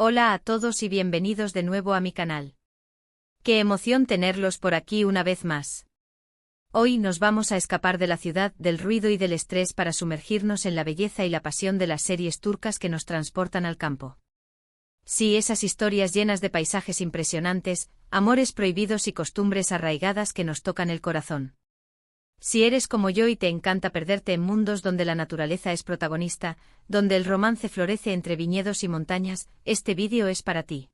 Hola a todos y bienvenidos de nuevo a mi canal. Qué emoción tenerlos por aquí una vez más. Hoy nos vamos a escapar de la ciudad, del ruido y del estrés para sumergirnos en la belleza y la pasión de las series turcas que nos transportan al campo. Sí, esas historias llenas de paisajes impresionantes, amores prohibidos y costumbres arraigadas que nos tocan el corazón. Si eres como yo y te encanta perderte en mundos donde la naturaleza es protagonista, donde el romance florece entre viñedos y montañas, este vídeo es para ti.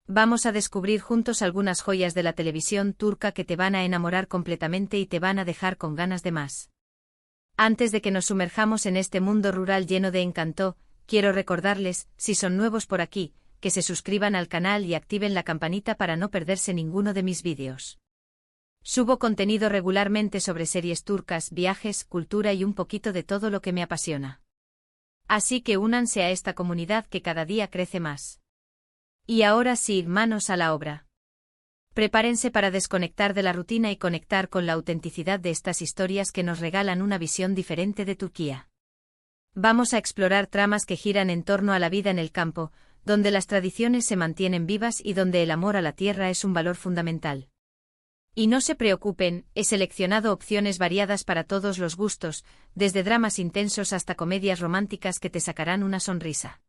Vamos a descubrir juntos algunas joyas de la televisión turca que te van a enamorar completamente y te van a dejar con ganas de más. Antes de que nos sumerjamos en este mundo rural lleno de encanto, quiero recordarles, si son nuevos por aquí, que se suscriban al canal y activen la campanita para no perderse ninguno de mis vídeos. Subo contenido regularmente sobre series turcas, viajes, cultura y un poquito de todo lo que me apasiona. Así que únanse a esta comunidad que cada día crece más. Y ahora sí, manos a la obra. Prepárense para desconectar de la rutina y conectar con la autenticidad de estas historias que nos regalan una visión diferente de Turquía. Vamos a explorar tramas que giran en torno a la vida en el campo, donde las tradiciones se mantienen vivas y donde el amor a la tierra es un valor fundamental. Y no se preocupen, he seleccionado opciones variadas para todos los gustos, desde dramas intensos hasta comedias románticas que te sacarán una sonrisa.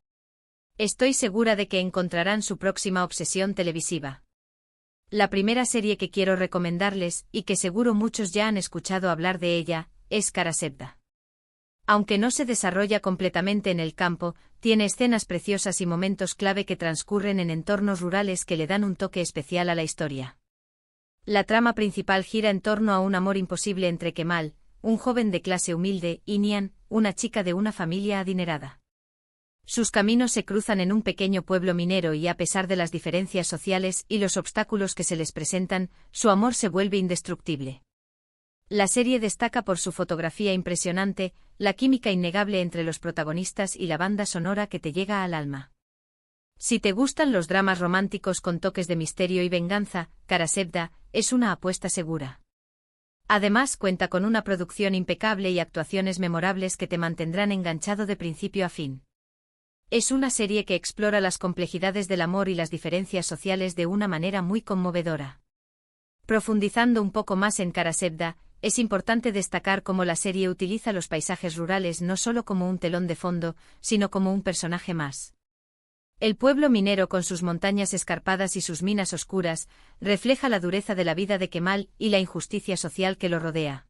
Estoy segura de que encontrarán su próxima obsesión televisiva. La primera serie que quiero recomendarles, y que seguro muchos ya han escuchado hablar de ella, es Karasevda. Aunque no se desarrolla completamente en el campo, tiene escenas preciosas y momentos clave que transcurren en entornos rurales que le dan un toque especial a la historia. La trama principal gira en torno a un amor imposible entre Kemal, un joven de clase humilde, y Nihan, una chica de una familia adinerada. Sus caminos se cruzan en un pequeño pueblo minero y a pesar de las diferencias sociales y los obstáculos que se les presentan, su amor se vuelve indestructible. La serie destaca por su fotografía impresionante, la química innegable entre los protagonistas y la banda sonora que te llega al alma. Si te gustan los dramas románticos con toques de misterio y venganza, Karasevda es una apuesta segura. Además cuenta con una producción impecable y actuaciones memorables que te mantendrán enganchado de principio a fin. Es una serie que explora las complejidades del amor y las diferencias sociales de una manera muy conmovedora. Profundizando un poco más en Karasevda, es importante destacar cómo la serie utiliza los paisajes rurales no solo como un telón de fondo, sino como un personaje más. El pueblo minero con sus montañas escarpadas y sus minas oscuras, refleja la dureza de la vida de Kemal y la injusticia social que lo rodea.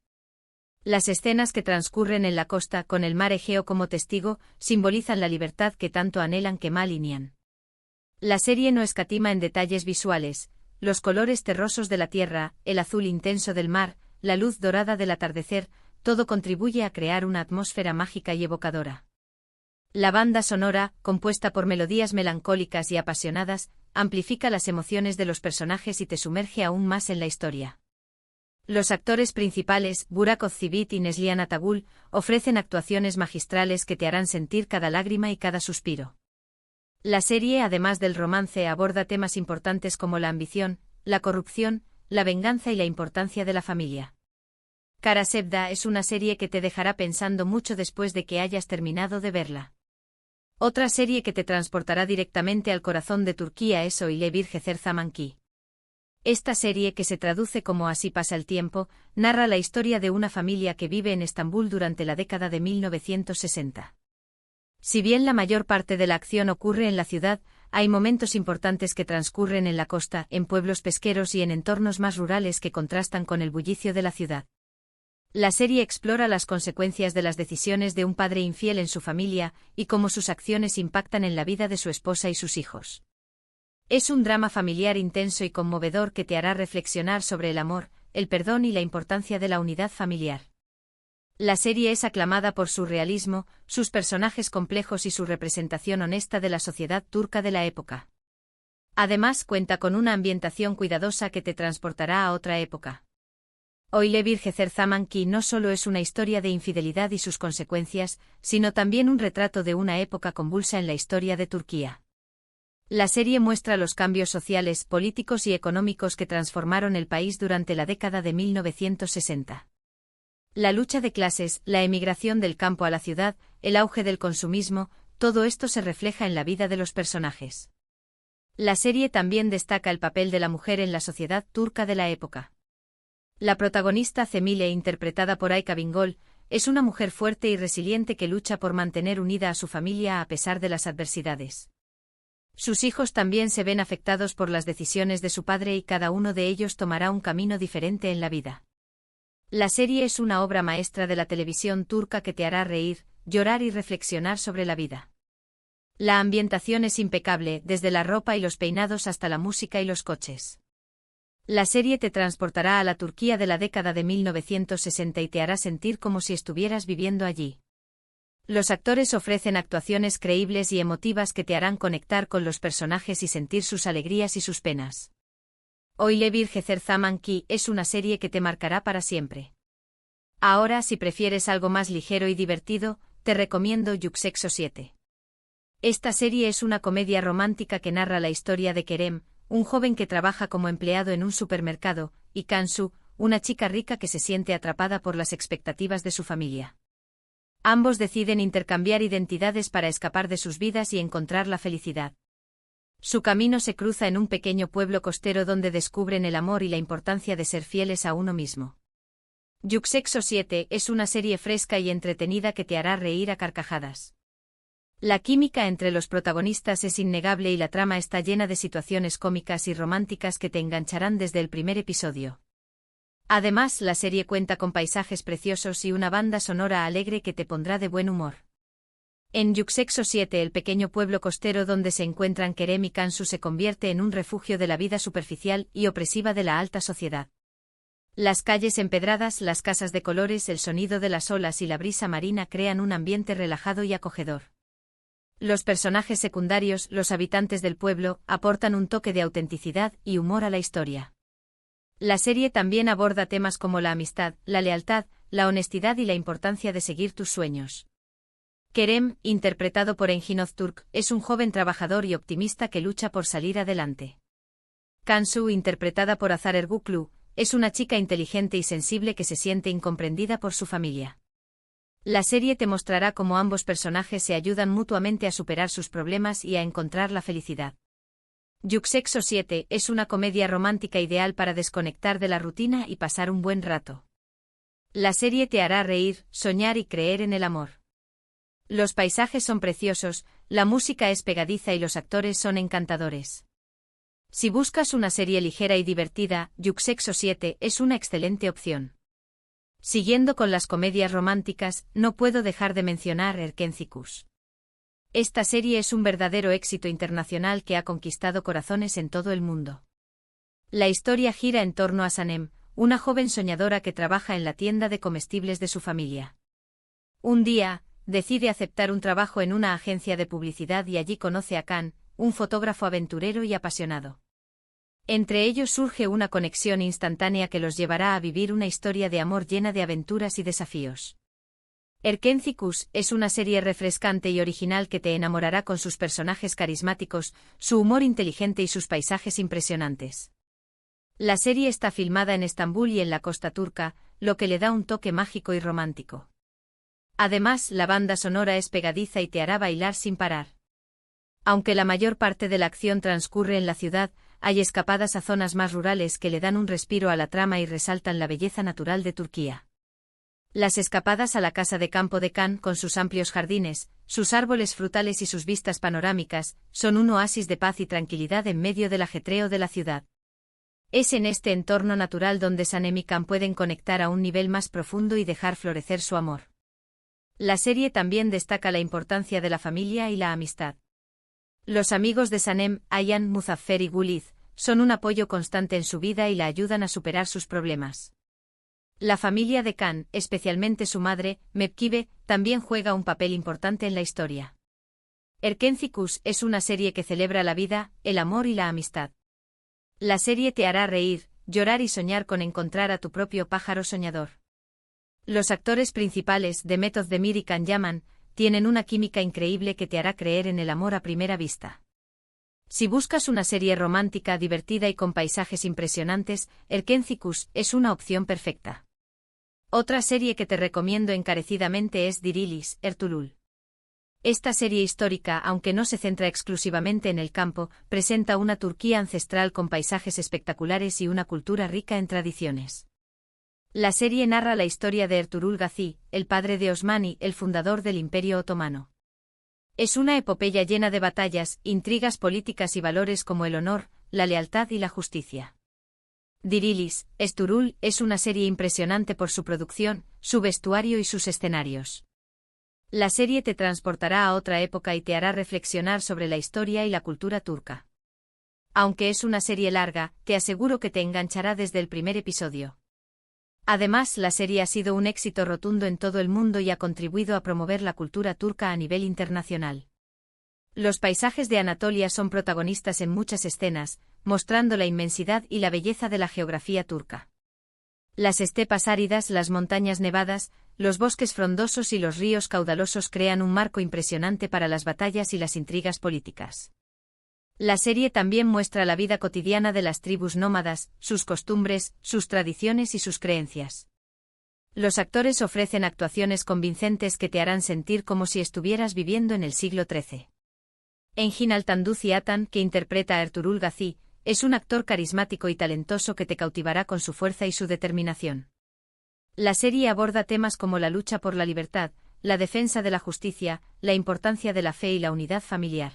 Las escenas que transcurren en la costa con el mar Egeo como testigo, simbolizan la libertad que tanto anhelan Kemal y Nihan. La serie no escatima en detalles visuales, los colores terrosos de la tierra, el azul intenso del mar, la luz dorada del atardecer, todo contribuye a crear una atmósfera mágica y evocadora. La banda sonora, compuesta por melodías melancólicas y apasionadas, amplifica las emociones de los personajes y te sumerge aún más en la historia. Los actores principales, Burak Özçivit y Neslihan Atagul, ofrecen actuaciones magistrales que te harán sentir cada lágrima y cada suspiro. La serie, además del romance, aborda temas importantes como la ambición, la corrupción, la venganza y la importancia de la familia. Karasevda es una serie que te dejará pensando mucho después de que hayas terminado de verla. Otra serie que te transportará directamente al corazón de Turquía es Öyle Bir Gece Zamanki. Esta serie, que se traduce como Así pasa el tiempo, narra la historia de una familia que vive en Estambul durante la década de 1960. Si bien la mayor parte de la acción ocurre en la ciudad, hay momentos importantes que transcurren en la costa, en pueblos pesqueros y en entornos más rurales que contrastan con el bullicio de la ciudad. La serie explora las consecuencias de las decisiones de un padre infiel en su familia y cómo sus acciones impactan en la vida de su esposa y sus hijos. Es un drama familiar intenso y conmovedor que te hará reflexionar sobre el amor, el perdón y la importancia de la unidad familiar. La serie es aclamada por su realismo, sus personajes complejos y su representación honesta de la sociedad turca de la época. Además cuenta con una ambientación cuidadosa que te transportará a otra época. Öyle Bir Gece Zamanki no solo es una historia de infidelidad y sus consecuencias, sino también un retrato de una época convulsa en la historia de Turquía. La serie muestra los cambios sociales, políticos y económicos que transformaron el país durante la década de 1960. La lucha de clases, la emigración del campo a la ciudad, el auge del consumismo, todo esto se refleja en la vida de los personajes. La serie también destaca el papel de la mujer en la sociedad turca de la época. La protagonista Cemile, interpretada por Ayka Bingöl, es una mujer fuerte y resiliente que lucha por mantener unida a su familia a pesar de las adversidades. Sus hijos también se ven afectados por las decisiones de su padre y cada uno de ellos tomará un camino diferente en la vida. La serie es una obra maestra de la televisión turca que te hará reír, llorar y reflexionar sobre la vida. La ambientación es impecable, desde la ropa y los peinados hasta la música y los coches. La serie te transportará a la Turquía de la década de 1960 y te hará sentir como si estuvieras viviendo allí. Los actores ofrecen actuaciones creíbles y emotivas que te harán conectar con los personajes y sentir sus alegrías y sus penas. Öyle Bir Gece Zaman Ki es una serie que te marcará para siempre. Ahora, si prefieres algo más ligero y divertido, te recomiendo Yüksek Sosyete. Esta serie es una comedia romántica que narra la historia de Kerem, un joven que trabaja como empleado en un supermercado, y Cansu, una chica rica que se siente atrapada por las expectativas de su familia. Ambos deciden intercambiar identidades para escapar de sus vidas y encontrar la felicidad. Su camino se cruza en un pequeño pueblo costero donde descubren el amor y la importancia de ser fieles a uno mismo. Yüksek Sosyete es una serie fresca y entretenida que te hará reír a carcajadas. La química entre los protagonistas es innegable y la trama está llena de situaciones cómicas y románticas que te engancharán desde el primer episodio. Además, la serie cuenta con paisajes preciosos y una banda sonora alegre que te pondrá de buen humor. En Yüksek Sosyete, el pequeño pueblo costero donde se encuentran Kerem y Cansu se convierte en un refugio de la vida superficial y opresiva de la alta sociedad. Las calles empedradas, las casas de colores, el sonido de las olas y la brisa marina crean un ambiente relajado y acogedor. Los personajes secundarios, los habitantes del pueblo, aportan un toque de autenticidad y humor a la historia. La serie también aborda temas como la amistad, la lealtad, la honestidad y la importancia de seguir tus sueños. Kerem, interpretado por Engin Öztürk, es un joven trabajador y optimista que lucha por salir adelante. Cansu, interpretada por Hazar Ergüçlü, es una chica inteligente y sensible que se siente incomprendida por su familia. La serie te mostrará cómo ambos personajes se ayudan mutuamente a superar sus problemas y a encontrar la felicidad. Yüksek Sosyete es una comedia romántica ideal para desconectar de la rutina y pasar un buen rato. La serie te hará reír, soñar y creer en el amor. Los paisajes son preciosos, la música es pegadiza y los actores son encantadores. Si buscas una serie ligera y divertida, Yüksek Sosyete es una excelente opción. Siguiendo con las comedias románticas, no puedo dejar de mencionar Erkenci. Esta serie es un verdadero éxito internacional que ha conquistado corazones en todo el mundo. La historia gira en torno a Sanem, una joven soñadora que trabaja en la tienda de comestibles de su familia. Un día, decide aceptar un trabajo en una agencia de publicidad y allí conoce a Can, un fotógrafo aventurero y apasionado. Entre ellos surge una conexión instantánea que los llevará a vivir una historia de amor llena de aventuras y desafíos. Erkenci es una serie refrescante y original que te enamorará con sus personajes carismáticos, su humor inteligente y sus paisajes impresionantes. La serie está filmada en Estambul y en la costa turca, lo que le da un toque mágico y romántico. Además, la banda sonora es pegadiza y te hará bailar sin parar. Aunque la mayor parte de la acción transcurre en la ciudad, hay escapadas a zonas más rurales que le dan un respiro a la trama y resaltan la belleza natural de Turquía. Las escapadas a la casa de campo de Can, con sus amplios jardines, sus árboles frutales y sus vistas panorámicas, son un oasis de paz y tranquilidad en medio del ajetreo de la ciudad. Es en este entorno natural donde Sanem y Can pueden conectar a un nivel más profundo y dejar florecer su amor. La serie también destaca la importancia de la familia y la amistad. Los amigos de Sanem, Ayhan, Muzaffer y Guliz, son un apoyo constante en su vida y la ayudan a superar sus problemas. La familia de Can, especialmente su madre, Mevkibe, también juega un papel importante en la historia. Erkenci es una serie que celebra la vida, el amor y la amistad. La serie te hará reír, llorar y soñar con encontrar a tu propio pájaro soñador. Los actores principales, Demet Özdemir y Can Yaman, tienen una química increíble que te hará creer en el amor a primera vista. Si buscas una serie romántica, divertida y con paisajes impresionantes, Erkenci es una opción perfecta. Otra serie que te recomiendo encarecidamente es Dirilis, Ertuğrul. Esta serie histórica, aunque no se centra exclusivamente en el campo, presenta una Turquía ancestral con paisajes espectaculares y una cultura rica en tradiciones. La serie narra la historia de Ertuğrul Gazi, el padre de Osmani, el fundador del Imperio Otomano. Es una epopeya llena de batallas, intrigas políticas y valores como el honor, la lealtad y la justicia. Dirilis, Ertuğrul, es una serie impresionante por su producción, su vestuario y sus escenarios. La serie te transportará a otra época y te hará reflexionar sobre la historia y la cultura turca. Aunque es una serie larga, te aseguro que te enganchará desde el primer episodio. Además, la serie ha sido un éxito rotundo en todo el mundo y ha contribuido a promover la cultura turca a nivel internacional. Los paisajes de Anatolia son protagonistas en muchas escenas, mostrando la inmensidad y la belleza de la geografía turca. Las estepas áridas, las montañas nevadas, los bosques frondosos y los ríos caudalosos crean un marco impresionante para las batallas y las intrigas políticas. La serie también muestra la vida cotidiana de las tribus nómadas, sus costumbres, sus tradiciones y sus creencias. Los actores ofrecen actuaciones convincentes que te harán sentir como si estuvieras viviendo en el siglo XIII. Engin Altan Ciatan, que interpreta a Ertuğrul Gazi, es un actor carismático y talentoso que te cautivará con su fuerza y su determinación. La serie aborda temas como la lucha por la libertad, la defensa de la justicia, la importancia de la fe y la unidad familiar.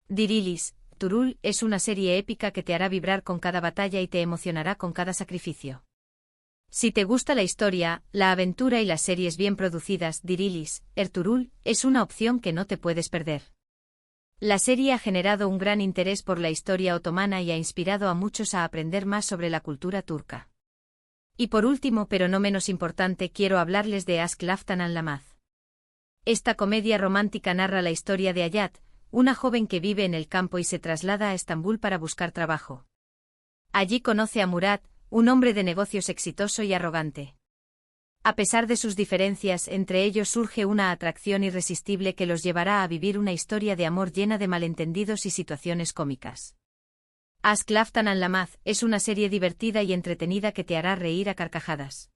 Dirilis, Ertuğrul, es una serie épica que te hará vibrar con cada batalla y te emocionará con cada sacrificio. Si te gusta la historia, la aventura y las series bien producidas, Dirilis, Ertuğrul, es una opción que no te puedes perder. La serie ha generado un gran interés por la historia otomana y ha inspirado a muchos a aprender más sobre la cultura turca. Y por último, pero no menos importante, quiero hablarles de Aşk Laftan Anlamaz. Esta comedia romántica narra la historia de Hayat, una joven que vive en el campo y se traslada a Estambul para buscar trabajo. Allí conoce a Murat, un hombre de negocios exitoso y arrogante. A pesar de sus diferencias, entre ellos surge una atracción irresistible que los llevará a vivir una historia de amor llena de malentendidos y situaciones cómicas. Aşk Laftan Anlamaz es una serie divertida y entretenida que te hará reír a carcajadas.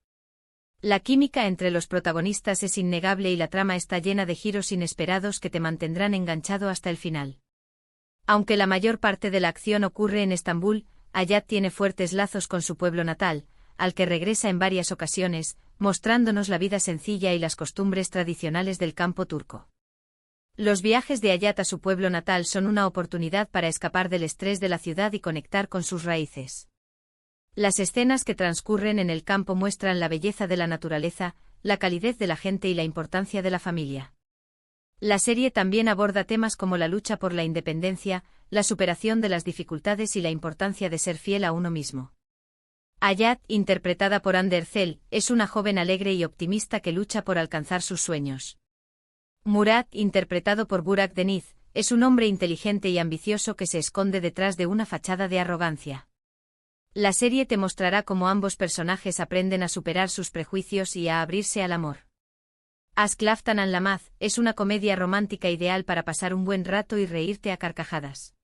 La química entre los protagonistas es innegable y la trama está llena de giros inesperados que te mantendrán enganchado hasta el final. Aunque la mayor parte de la acción ocurre en Estambul, Hayat tiene fuertes lazos con su pueblo natal, al que regresa en varias ocasiones, mostrándonos la vida sencilla y las costumbres tradicionales del campo turco. Los viajes de Hayat a su pueblo natal son una oportunidad para escapar del estrés de la ciudad y conectar con sus raíces. Las escenas que transcurren en el campo muestran la belleza de la naturaleza, la calidez de la gente y la importancia de la familia. La serie también aborda temas como la lucha por la independencia, la superación de las dificultades y la importancia de ser fiel a uno mismo. Hayat, interpretada por Hande Erçel, es una joven alegre y optimista que lucha por alcanzar sus sueños. Murat, interpretado por Burak Deniz, es un hombre inteligente y ambicioso que se esconde detrás de una fachada de arrogancia. La serie te mostrará cómo ambos personajes aprenden a superar sus prejuicios y a abrirse al amor. Aşk Laftan Anlamaz es una comedia romántica ideal para pasar un buen rato y reírte a carcajadas.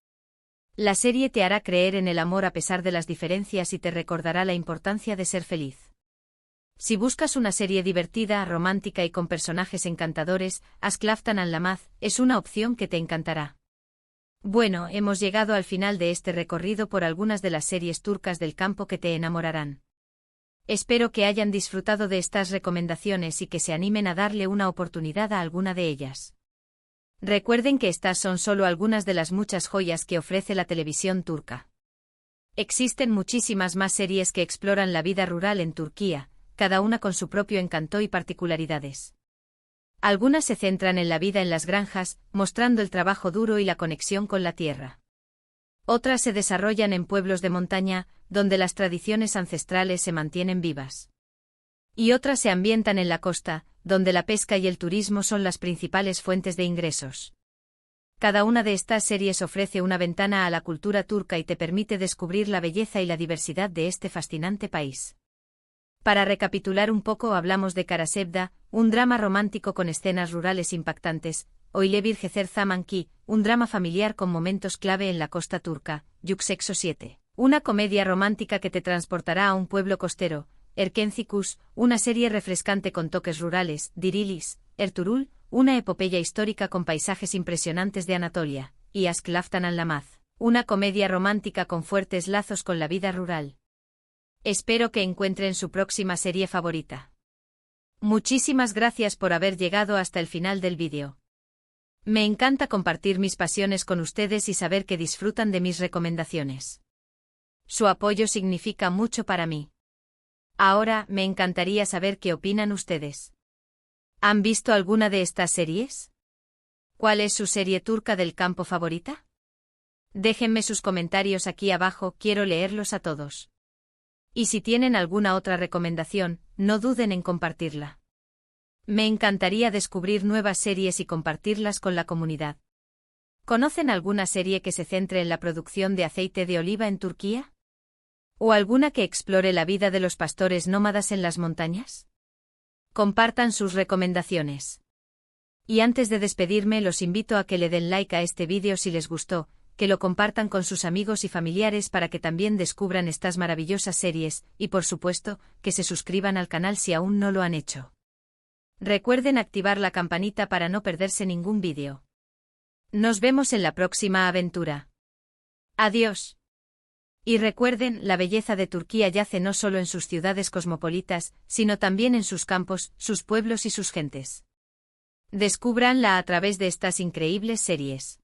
La serie te hará creer en el amor a pesar de las diferencias y te recordará la importancia de ser feliz. Si buscas una serie divertida, romántica y con personajes encantadores, Aşk Laftan Anlamaz es una opción que te encantará. Bueno, hemos llegado al final de este recorrido por algunas de las series turcas del campo que te enamorarán. Espero que hayan disfrutado de estas recomendaciones y que se animen a darle una oportunidad a alguna de ellas. Recuerden que estas son solo algunas de las muchas joyas que ofrece la televisión turca. Existen muchísimas más series que exploran la vida rural en Turquía, cada una con su propio encanto y particularidades. Algunas se centran en la vida en las granjas, mostrando el trabajo duro y la conexión con la tierra. Otras se desarrollan en pueblos de montaña, donde las tradiciones ancestrales se mantienen vivas. Y otras se ambientan en la costa, donde la pesca y el turismo son las principales fuentes de ingresos. Cada una de estas series ofrece una ventana a la cultura turca y te permite descubrir la belleza y la diversidad de este fascinante país. Para recapitular un poco, hablamos de Karasevda, un drama romántico con escenas rurales impactantes, Öyle Bir Gece Zaman Ki, un drama familiar con momentos clave en la costa turca, Yüksek 7, una comedia romántica que te transportará a un pueblo costero, Erkenci Kuş, una serie refrescante con toques rurales, Dirilis, Ertuğrul, una epopeya histórica con paisajes impresionantes de Anatolia, y Aşk Laftan Anlamaz, una comedia romántica con fuertes lazos con la vida rural. Espero que encuentren su próxima serie favorita. Muchísimas gracias por haber llegado hasta el final del vídeo. Me encanta compartir mis pasiones con ustedes y saber que disfrutan de mis recomendaciones. Su apoyo significa mucho para mí. Ahora, me encantaría saber qué opinan ustedes. ¿Han visto alguna de estas series? ¿Cuál es su serie turca del campo favorita? Déjenme sus comentarios aquí abajo, quiero leerlos a todos. Y si tienen alguna otra recomendación, no duden en compartirla. Me encantaría descubrir nuevas series y compartirlas con la comunidad. ¿Conocen alguna serie que se centre en la producción de aceite de oliva en Turquía? ¿O alguna que explore la vida de los pastores nómadas en las montañas? Compartan sus recomendaciones. Y antes de despedirme, los invito a que le den like a este vídeo si les gustó, que lo compartan con sus amigos y familiares para que también descubran estas maravillosas series, y por supuesto, que se suscriban al canal si aún no lo han hecho. Recuerden activar la campanita para no perderse ningún vídeo. Nos vemos en la próxima aventura. Adiós. Y recuerden, la belleza de Turquía yace no solo en sus ciudades cosmopolitas, sino también en sus campos, sus pueblos y sus gentes. Descúbranla a través de estas increíbles series.